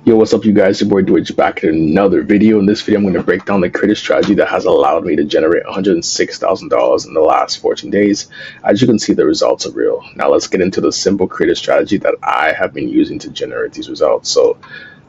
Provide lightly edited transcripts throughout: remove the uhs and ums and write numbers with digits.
Yo, what's up, you guys? Your boy Dwitch back in another video. In this video, I'm going to break down the creative strategy that has allowed me to generate $106,000 in the last 14 days. As you can see, the results are real. Now, let's get into the simple creative strategy that I have been using to generate these results. So,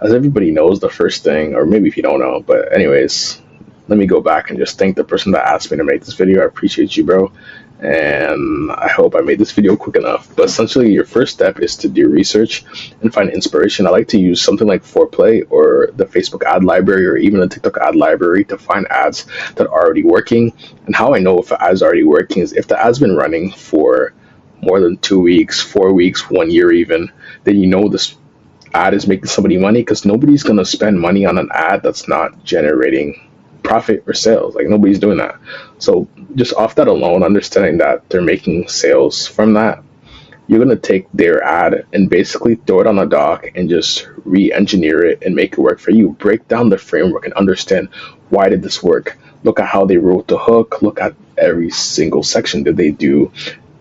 as everybody knows, the first thing, or maybe if you don't know, but anyways, let me go back and just thank the person that asked me to make this video. I appreciate you, bro. And I hope I made this video quick enough. But essentially, your first step is to do research and find inspiration. I like to use something like Foreplay or the Facebook ad library or even the TikTok ad library to find ads that are already working. And how I know if an ad's already working is if the ad's been running for more than 2 weeks, 4 weeks, 1 year even, then you know this ad is making somebody money, because nobody's going to spend money on an ad that's not generating profit or sales. Like, nobody's doing that. So just off that alone, understanding that they're making sales from that, you're going to take their ad and basically throw it on a doc and just re-engineer it and make it work for you. Break down the framework and understand, why did this work? Look at how they wrote the hook. Look at every single section. Did they do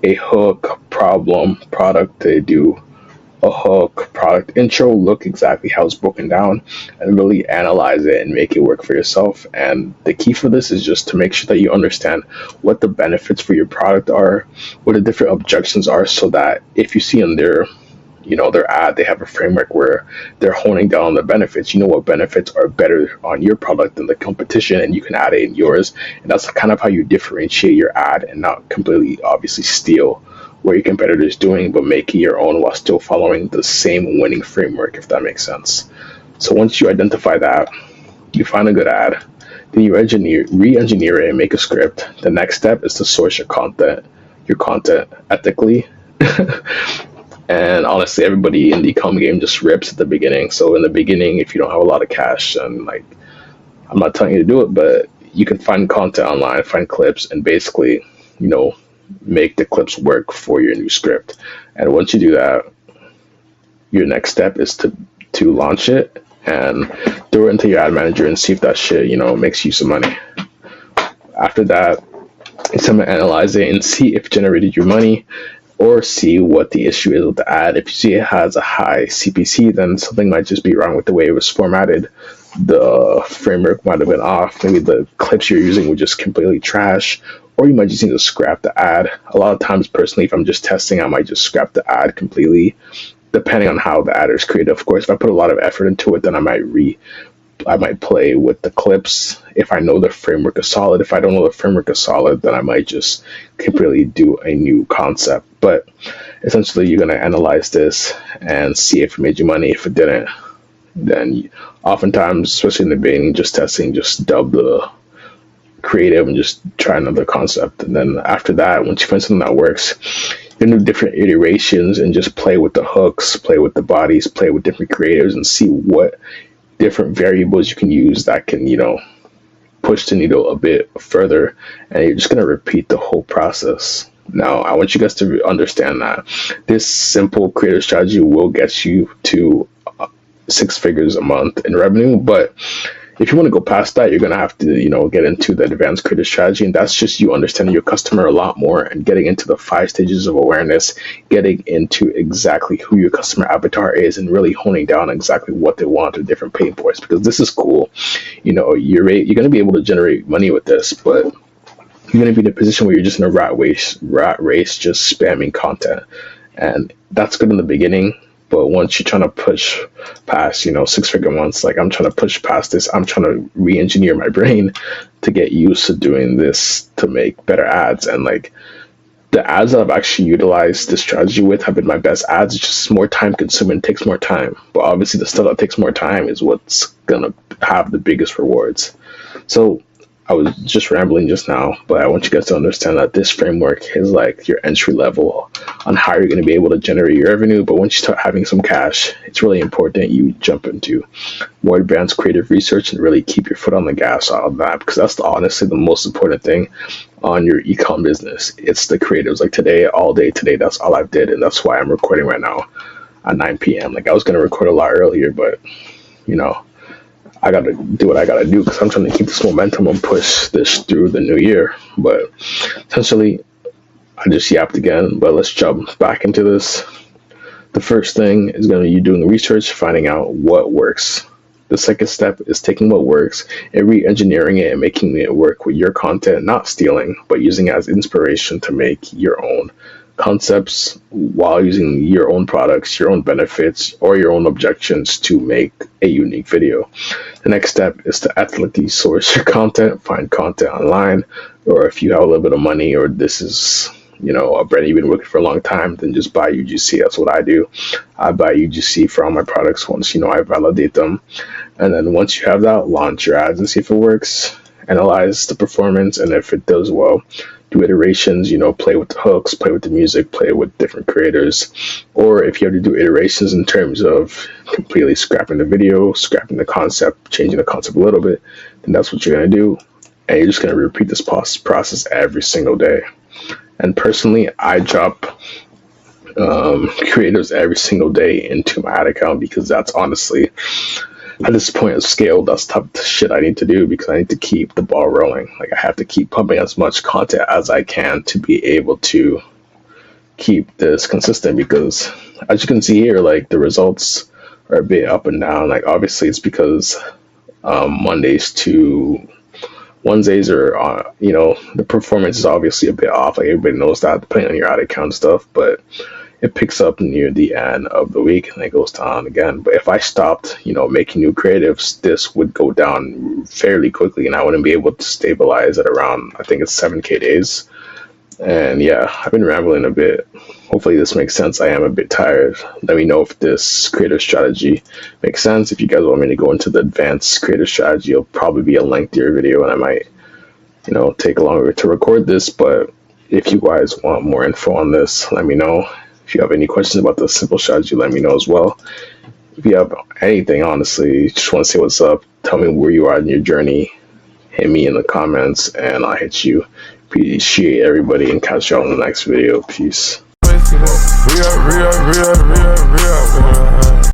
a hook, problem, product? Did they do a hook, product, intro? Look exactly how it's broken down and really analyze it and make it work for yourself. And the key for this is just to make sure that you understand what the benefits for your product are, what the different objections are, so that if you see in their ad, they have a framework where they're honing down on the benefits. You know what benefits are better on your product than the competition, and you can add it in yours. And that's kind of how you differentiate your ad and not completely obviously steal what your competitor is doing, but make it your own while still following the same winning framework, if that makes sense. So once you identify that, you find a good ad, then you re-engineer it and make a script. The next step is to source your content ethically. And honestly, everybody in the e-com game just rips at the beginning. So in the beginning, if you don't have a lot of cash, and like, I'm not telling you to do it, but you can find content online, find clips, and basically, make the clips work for your new script. And once you do that, your next step is to launch it and throw it into your ad manager and see if that shit, makes you some money. After that, it's time to analyze it and see if it generated you money, or see what the issue is with the ad. If you see it has a high CPC, then something might just be wrong with the way it was formatted. The framework might have been off. Maybe the clips you're using were just completely trash, or you might just need to scrap the ad. A lot of times, personally, if I'm just testing, I might just scrap the ad completely, depending on how the ad is created. Of course, if I put a lot of effort into it, then I might play with the clips if I know the framework is solid. If I don't know the framework is solid, then I might just completely do a new concept. But essentially, you're going to analyze this and see if it made you money. If it didn't, then oftentimes, especially in the beginning, just testing, just dub the creative and just try another concept. And then after that, once you find something that works, you do different iterations and just play with the hooks, play with the bodies, play with different creatives, and see what different variables you can use that can, push the needle a bit further. And you're just going to repeat the whole process. Now, I want you guys to understand that this simple creative strategy will get you to 6 figures a month in revenue. But if you want to go past that, you're going to have to, get into the advanced creative strategy. And that's just you understanding your customer a lot more and getting into the 5 stages of awareness, getting into exactly who your customer avatar is, and really honing down exactly what they want or different pain points. Because this is cool. You're going to be able to generate money with this, but you're going to be in a position where you're just in a rat race, just spamming content. And that's good in the beginning. But once you're trying to push past, 6-figure months, like I'm trying to push past this, I'm trying to re-engineer my brain to get used to doing this to make better ads. And like, the ads that I've actually utilized this strategy with have been my best ads. It's just more time consuming, takes more time. But obviously the stuff that takes more time is what's going to have the biggest rewards. So I was just rambling just now, but I want you guys to understand that this framework is like your entry level on how you're going to be able to generate your revenue. But once you start having some cash, it's really important you jump into more advanced creative research and really keep your foot on the gas on that, because that's honestly the most important thing on your ecom business. It's the creatives. Like today, all day today, that's all I've did, and that's why I'm recording right now at 9 p.m. Like I was going to record a lot earlier, but I got to do what I got to do because I'm trying to keep this momentum and push this through the new year. But essentially, I just yapped again, but let's jump back into this. The first thing is going to be you doing research, finding out what works. The second step is taking what works and re-engineering it and making it work with your content, not stealing, but using it as inspiration to make your own concepts while using your own products, your own benefits, or your own objections to make a unique video. The next step is to ethically source your content, find content online, or if you have a little bit of money or this is a brand you've been working for a long time, then just buy UGC. That's what I do. I buy UGC for all my products once I validate them. And then once you have that, launch your ads and see if it works. Analyze the performance, and if it does well, do iterations, play with the hooks, play with the music, play with different creators. Or if you have to do iterations in terms of completely scrapping the video, scrapping the concept, changing the concept a little bit, then that's what you're going to do. And you're just going to repeat this process every single day. And personally, I drop creators every single day into my ad account because that's honestly, at this point of scale, that's the type of shit I need to do because I need to keep the ball rolling. Like, I have to keep pumping as much content as I can to be able to keep this consistent because, as you can see here, like, the results are a bit up and down. Like, obviously, it's because Wednesdays are, the performance is obviously a bit off. Like, everybody knows that, depending on your ad account stuff, but it picks up near the end of the week and it goes down again. But if I stopped, making new creatives, this would go down fairly quickly and I wouldn't be able to stabilize at around, I think it's 7K days. And yeah, I've been rambling a bit. Hopefully this makes sense. I am a bit tired. Let me know if this creative strategy makes sense. If you guys want me to go into the advanced creative strategy, it'll probably be a lengthier video and I might, take longer to record this. But if you guys want more info on this, let me know. If you have any questions about the simple strategy, let me know as well. If you have anything, honestly, just want to say what's up, tell me where you are in your journey, hit me in the comments and I'll hit you. Appreciate everybody and catch y'all in the next video. Peace.